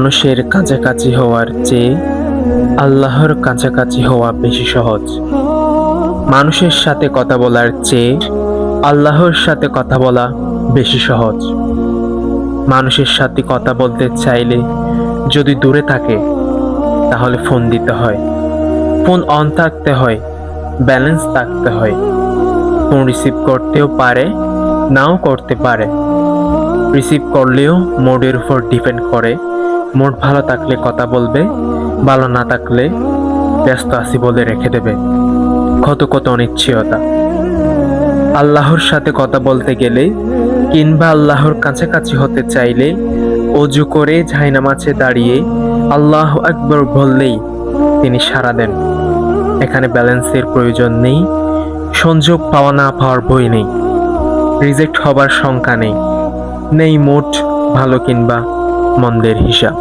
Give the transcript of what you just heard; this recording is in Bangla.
মানুষের কাছাকাছি হওয়ার চেয়ে আল্লাহর কাছাকাছি হওয়া বেশি সহজ। মানুষের সাথে কথা বলার চেয়ে আল্লাহর সাথে কথা বলা বেশি সহজ। মানুষের সাথে কথা বলতে চাইলে যদি দূরে থাকে তাহলে ফোন দিতে হয়, ফোন অন থাকতে হয়, ব্যালেন্স থাকতে হয়। ফোন রিসিভ করতেও পারে, নাও করতে পারে। রিসিভ করলেও মোডের উপর ডিপেন্ড করে। মোড ভালো থাকলে কথা বলবে, ভালো না থাকলে ব্যস্ত আছি বলে রেখে দেবে। কত কত অনিশ্চয়তা। আল্লাহর সাথে কথা বলতে গেলে কিংবা আল্লাহর কাছাকাছি হতে চাইলে অজু করে জায়নামাজে দাঁড়িয়ে আল্লাহু আকবার বললেই তিনি সাড়া দেন। এখানে ব্যালেন্সের প্রয়োজন নেই, সংযোগ পাওয়া না পাওয়ার ভয় নেই, রিজেক্ট হবার শঙ্কা নেই, নেই মোট ভালো কিংবা মন্দের হিসাব।